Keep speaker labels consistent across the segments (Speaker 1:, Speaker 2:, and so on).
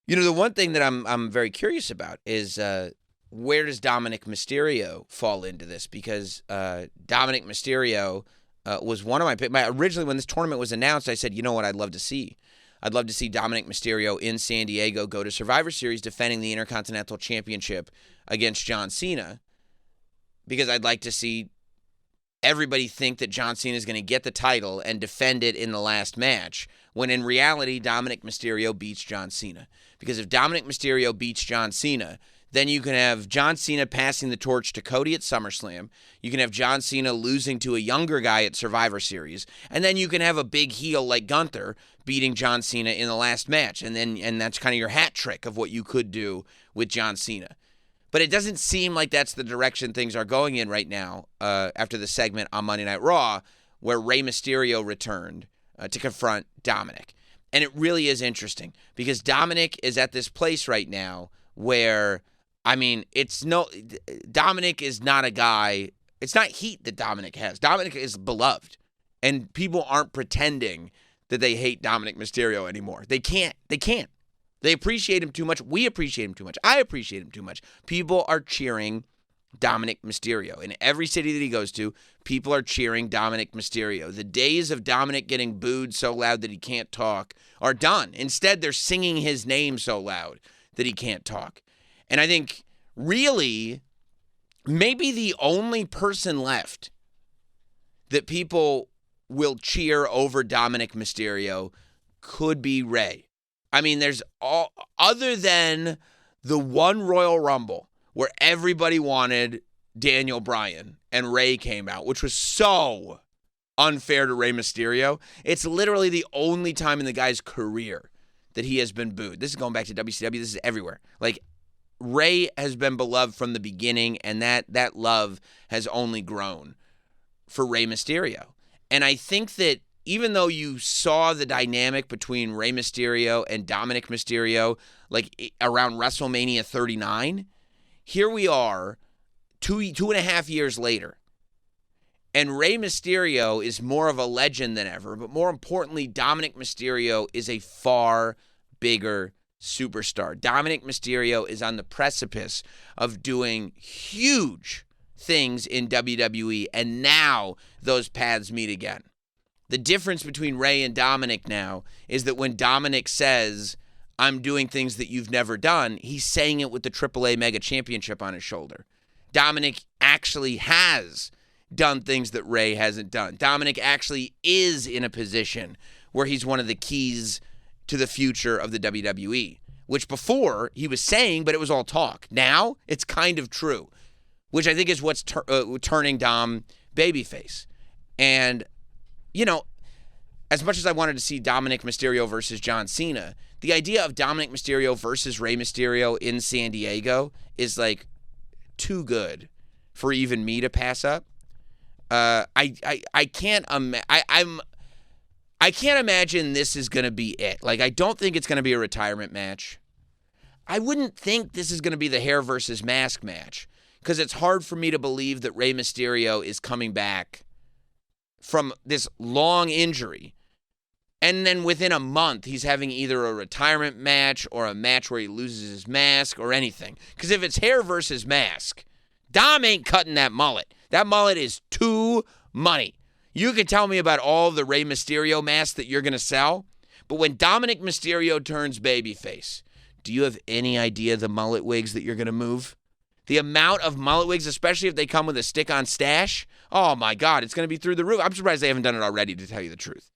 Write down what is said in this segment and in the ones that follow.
Speaker 1: The one thing that I'm very curious about is where does Dominik Mysterio fall into this? Because Dominik Mysterio was one of my picks. Originally, when this tournament was announced, I said, you know what I'd love to see? I'd love to see Dominik Mysterio in San Diego go to Survivor Series defending the Intercontinental Championship against John Cena, because I'd like to see everybody think that John Cena is going to get the title and defend it in the last match, when in reality, Dominik Mysterio beats John Cena. Because if Dominik Mysterio beats John Cena, then you can have John Cena passing the torch to Cody at SummerSlam. You can have John Cena losing to a younger guy at Survivor Series. And then you can have a big heel like Gunther beating John Cena in the last match. And that's kind of your hat trick of what you could do with John Cena. But it doesn't seem like that's the direction things are going in right now after the segment on Monday Night Raw where Rey Mysterio returned to confront Dominik. And it really is interesting because Dominik is at this place right now where, Dominik is not a guy, it's not heat that Dominik has. Dominik is beloved. And people aren't pretending that they hate Dominik Mysterio anymore. They can't. They appreciate him too much. We appreciate him too much. I appreciate him too much. People are cheering Dominik Mysterio. In every city that he goes to, people are cheering Dominik Mysterio. The days of Dominik getting booed so loud that he can't talk are done. Instead, they're singing his name so loud that he can't talk. And I think, really, maybe the only person left that people will cheer over Dominik Mysterio could be Rey. There's all other than the one Royal Rumble where everybody wanted Daniel Bryan and Rey came out, which was so unfair to Rey Mysterio. It's literally the only time in the guy's career that he has been booed. This is going back to WCW. This is everywhere. Rey has been beloved from the beginning, and that love has only grown for Rey Mysterio. And I think that even though you saw the dynamic between Rey Mysterio and Dominik Mysterio, around WrestleMania 39, here we are 2.5 years later. And Rey Mysterio is more of a legend than ever, but more importantly, Dominik Mysterio is a far bigger superstar. Dominik Mysterio is on the precipice of doing huge things in WWE, and now those paths meet again. The difference between Rey and Dominik now is that when Dominik says, I'm doing things that you've never done, he's saying it with the AAA Mega Championship on his shoulder. Dominik actually has done things that Rey hasn't done. Dominik actually is in a position where he's one of the keys to the future of the WWE, which before he was saying, but it was all talk. Now it's kind of true, which I think is what's turning Dom babyface. And as much as I wanted to see Dominik Mysterio versus John Cena, the idea of Dominik Mysterio versus Rey Mysterio in San Diego is too good for even me to pass up. I can't imagine this is going to be it. I don't think it's going to be a retirement match. I wouldn't think this is going to be the hair versus mask match because it's hard for me to believe that Rey Mysterio is coming back from this long injury, and then within a month, he's having either a retirement match or a match where he loses his mask or anything. Because if it's hair versus mask, Dom ain't cutting that mullet. That mullet is too money. You can tell me about all the Rey Mysterio masks that you're going to sell, but when Dominik Mysterio turns babyface, do you have any idea the mullet wigs that you're going to move? The amount of mullet wigs, especially if they come with a stick-on stash, oh my God, it's going to be through the roof. I'm surprised they haven't done it already, to tell you the truth.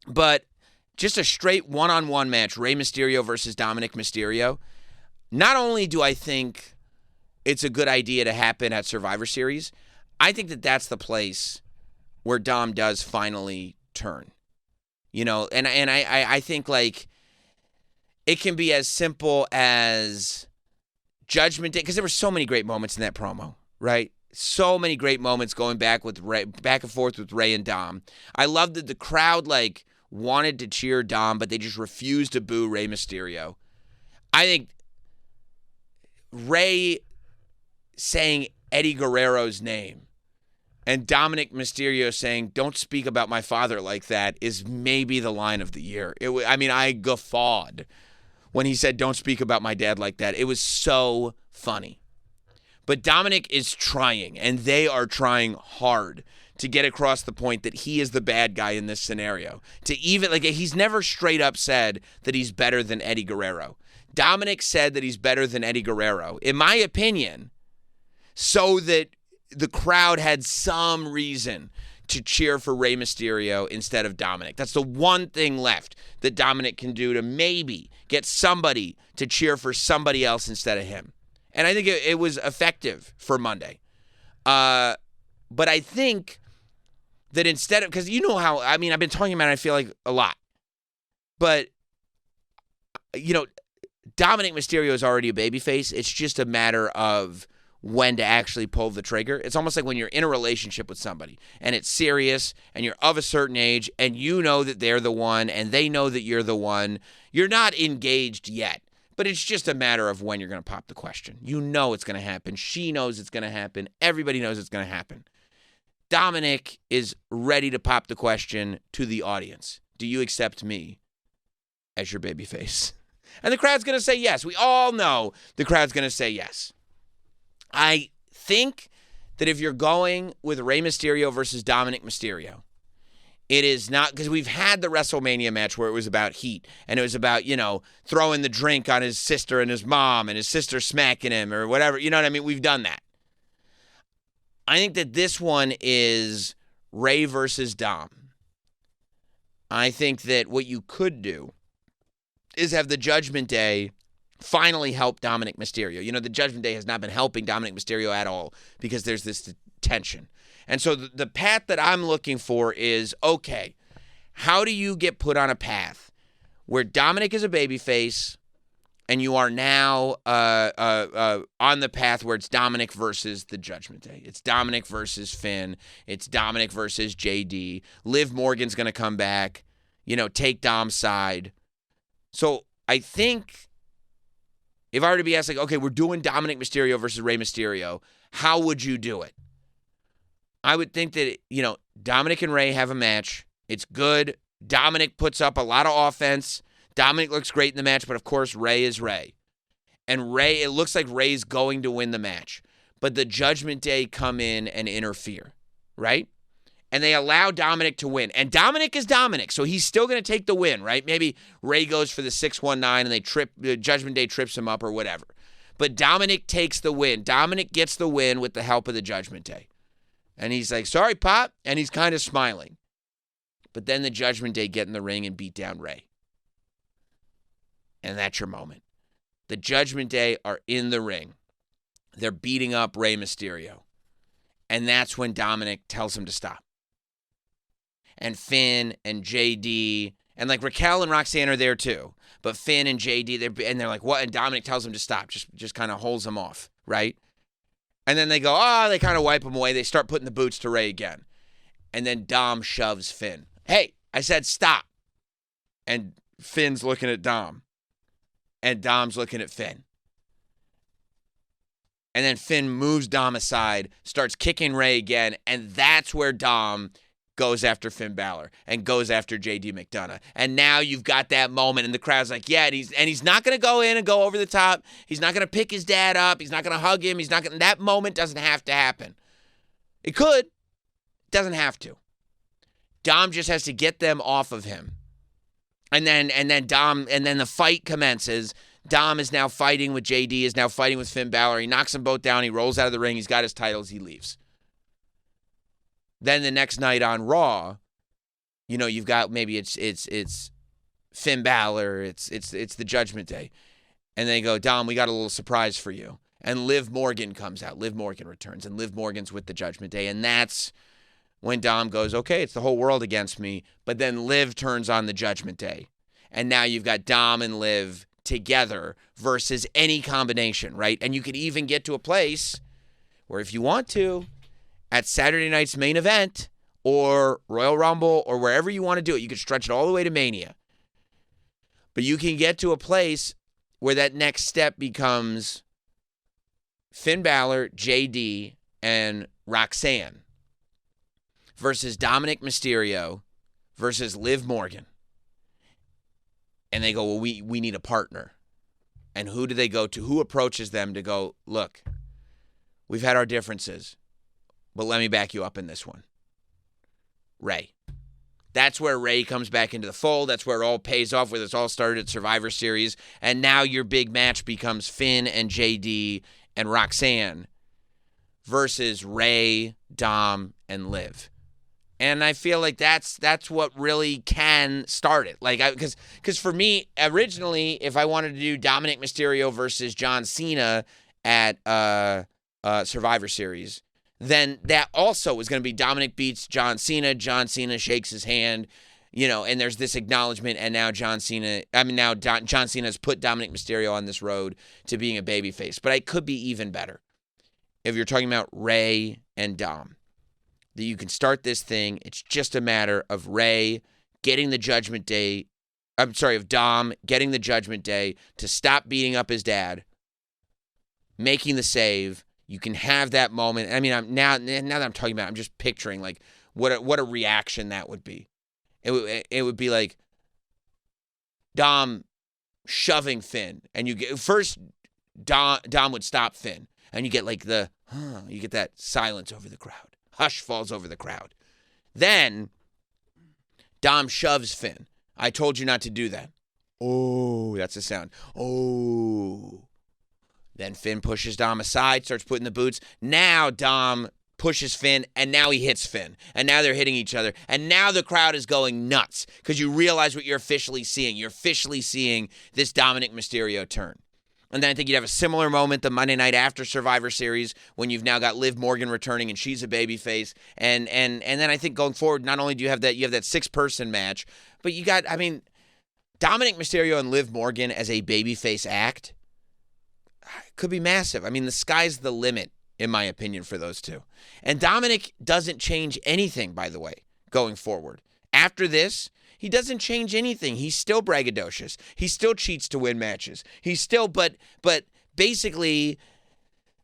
Speaker 1: But just a straight one-on-one match, Rey Mysterio versus Dominik Mysterio, not only do I think it's a good idea to happen at Survivor Series, I think that that's the place where Dom does finally turn. And I think it can be as simple as Judgment Day, because there were so many great moments in that promo, right? So many great moments going back and forth with Rey and Dom. I love that the crowd wanted to cheer Dom, but they just refused to boo Rey Mysterio. I think Rey saying Eddie Guerrero's name and Dominik Mysterio saying, "Don't speak about my father like that," is maybe the line of the year. I guffawed when he said, "Don't speak about my dad like that." It was so funny. But Dominik is trying, and they are trying hard to get across the point that he is the bad guy in this scenario. To even, like, he's never straight up said that he's better than Eddie Guerrero. Dominik said that he's better than Eddie Guerrero, in my opinion, so that the crowd had some reason to cheer for Rey Mysterio instead of Dominik. That's the one thing left that Dominik can do to maybe get somebody to cheer for somebody else instead of him. And I think it was effective for Monday. But I think that instead of, because you know how, I mean, I've been talking about it, I feel like, a lot. But, you know, Dominik Mysterio is already a babyface. It's just a matter of when to actually pull the trigger. It's almost like when you're in a relationship with somebody and it's serious and you're of a certain age and you know that they're the one and they know that you're the one. You're not engaged yet, but it's just a matter of when you're going to pop the question. You know it's going to happen. She knows it's going to happen. Everybody knows it's going to happen. Dominik is ready to pop the question to the audience. Do you accept me as your babyface? And the crowd's going to say yes. We all know the crowd's going to say yes. I think that if you're going with Rey Mysterio versus Dominik Mysterio, it is not, because we've had the WrestleMania match where it was about heat, and it was about, you know, throwing the drink on his sister and his mom, and his sister smacking him or whatever. You know what I mean? We've done that. I think that this one is Rey versus Dom. I think that what you could do is have the Judgment Day finally help Dominik Mysterio. You know, the Judgment Day has not been helping Dominik Mysterio at all because there's this tension. And so the path that I'm looking for is, okay, how do you get put on a path where Dominik is a babyface and you are now on the path where it's Dominik versus the Judgment Day. It's Dominik versus Finn. It's Dominik versus JD. Liv Morgan's going to come back, you know, take Dom's side. So I think if I were to be asked, like, okay, we're doing Dominik Mysterio versus Rey Mysterio, how would you do it? I would think that, you know, Dominik and Rey have a match. It's good. Dominik puts up a lot of offense. Dominik looks great in the match, but of course, Rey is Rey. And Rey, it looks like Rey's going to win the match. But the Judgment Day come in and interfere, right? And they allow Dominik to win. And Dominik is Dominik, so he's still going to take the win, right? Maybe Rey goes for the 619 and the Judgment Day trips him up or whatever. But Dominik takes the win. Dominik gets the win with the help of the Judgment Day. And he's like, sorry, Pop. And he's kind of smiling. But then the Judgment Day get in the ring and beat down Rey. And that's your moment. The Judgment Day are in the ring. They're beating up Rey Mysterio. And that's when Dominik tells him to stop. And Finn and JD, and like Raquel and Roxanne are there too. But Finn and JD, they're like, what? And Dominik tells him to stop, just kind of holds him off, right? And then they go, they kind of wipe him away. They start putting the boots to Rey again. And then Dom shoves Finn. Hey, I said stop. And Finn's looking at Dom. And Dom's looking at Finn. And then Finn moves Dom aside, starts kicking Rey again, and that's where Dom goes after Finn Balor and goes after JD McDonough. And now you've got that moment, and the crowd's like, yeah, and he's not going to go in and go over the top. He's not going to pick his dad up. He's not going to hug him. That moment doesn't have to happen. It could. It doesn't have to. Dom just has to get them off of him. And then the fight commences. Dom is now fighting with JD, is now fighting with Finn Balor. He knocks them both down. He rolls out of the ring. He's got his titles. He leaves. Then the next night on Raw, you know, you've got maybe it's Finn Balor, it's the Judgment Day. And they go, Dom, we got a little surprise for you. And Liv Morgan comes out. Liv Morgan returns, and Liv Morgan's with the Judgment Day. And that's when Dom goes, okay, it's the whole world against me. But then Liv turns on the Judgment Day. And now you've got Dom and Liv together versus any combination, right? And you could even get to a place where if you want to, at Saturday night's main event or Royal Rumble or wherever you want to do it, you could stretch it all the way to Mania. But you can get to a place where that next step becomes Finn Balor, JD, and Roxanne versus Dominik Mysterio versus Liv Morgan. And they go, well, we need a partner. And who do they go to? Who approaches them to go, look, we've had our differences, but let me back you up in this one. Rey. That's where Rey comes back into the fold. That's where it all pays off, where this all started at Survivor Series. And now your big match becomes Finn and JD and Roxanne versus Rey, Dom, and Liv. And I feel like that's what really can start it. Like, because for me, originally, if I wanted to do Dominik Mysterio versus John Cena at Survivor Series, then that also was going to be Dominik beats John Cena. John Cena shakes his hand, and there's this acknowledgement. And now John Cena has put Dominik Mysterio on this road to being a babyface. But it could be even better if you're talking about Rey and Dom. That you can start this thing. It's just a matter of Rey getting the Judgment Day. Of Dom getting the Judgment Day to stop beating up his dad, making the save. You can have that moment. I mean, now that I'm talking about it, I'm just picturing like what a reaction that would be. It would be like Dom shoving Finn, and you get first Dom would stop Finn, and you get like you get that silence over the crowd. Hush falls over the crowd. Then Dom shoves Finn. I told you not to do that. Oh, that's the sound. Oh. Then Finn pushes Dom aside, starts putting the boots. Now Dom pushes Finn, and now he hits Finn. And now they're hitting each other. And now the crowd is going nuts because you realize what you're officially seeing. You're officially seeing this Dominik Mysterio turn. And then I think you'd have a similar moment the Monday night after Survivor Series when you've now got Liv Morgan returning and she's a babyface. And then I think going forward, not only do you have that 6-person match, but you got, Dominik Mysterio and Liv Morgan as a babyface act could be massive. The sky's the limit, in my opinion, for those two. And Dominik doesn't change anything, by the way, going forward. After this, he doesn't change anything. He's still braggadocious. He still cheats to win matches. He's still, but basically,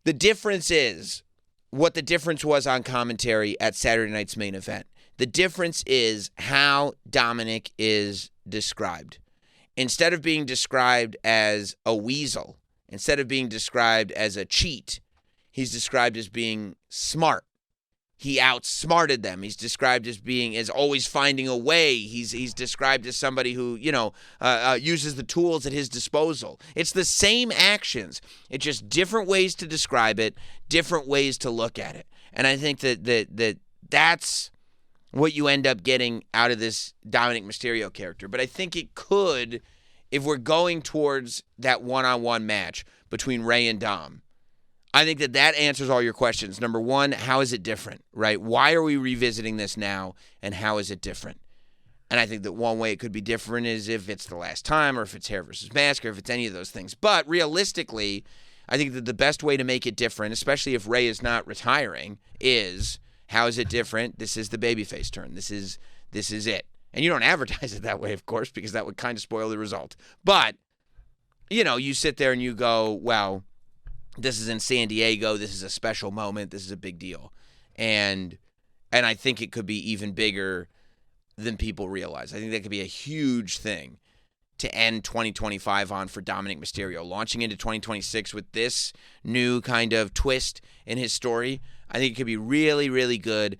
Speaker 1: the difference is what the difference was on commentary at Saturday night's main event. The difference is how Dominik is described. Instead of being described as a weasel, instead of being described as a cheat, he's described as being smart. He outsmarted them. He's described as always finding a way. He's described as somebody who, uses the tools at his disposal. It's the same actions. It's just different ways to describe it, different ways to look at it. And I think that's what you end up getting out of this Dominik Mysterio character. But I think it could, if we're going towards that one-on-one match between Rey and Dom, I think that answers all your questions. Number one, how is it different, right? Why are we revisiting this now, and how is it different? And I think that one way it could be different is if it's the last time, or if it's hair versus mask, or if it's any of those things. But realistically, I think that the best way to make it different, especially if Rey is not retiring, is how is it different? This is the babyface turn. This is it. And you don't advertise it that way, of course, because that would kind of spoil the result. But, you sit there and you go, well, this is in San Diego. This is a special moment. This is a big deal. And I think it could be even bigger than people realize. I think that could be a huge thing to end 2025 on for Dominik Mysterio. Launching into 2026 with this new kind of twist in his story, I think it could be really, really good.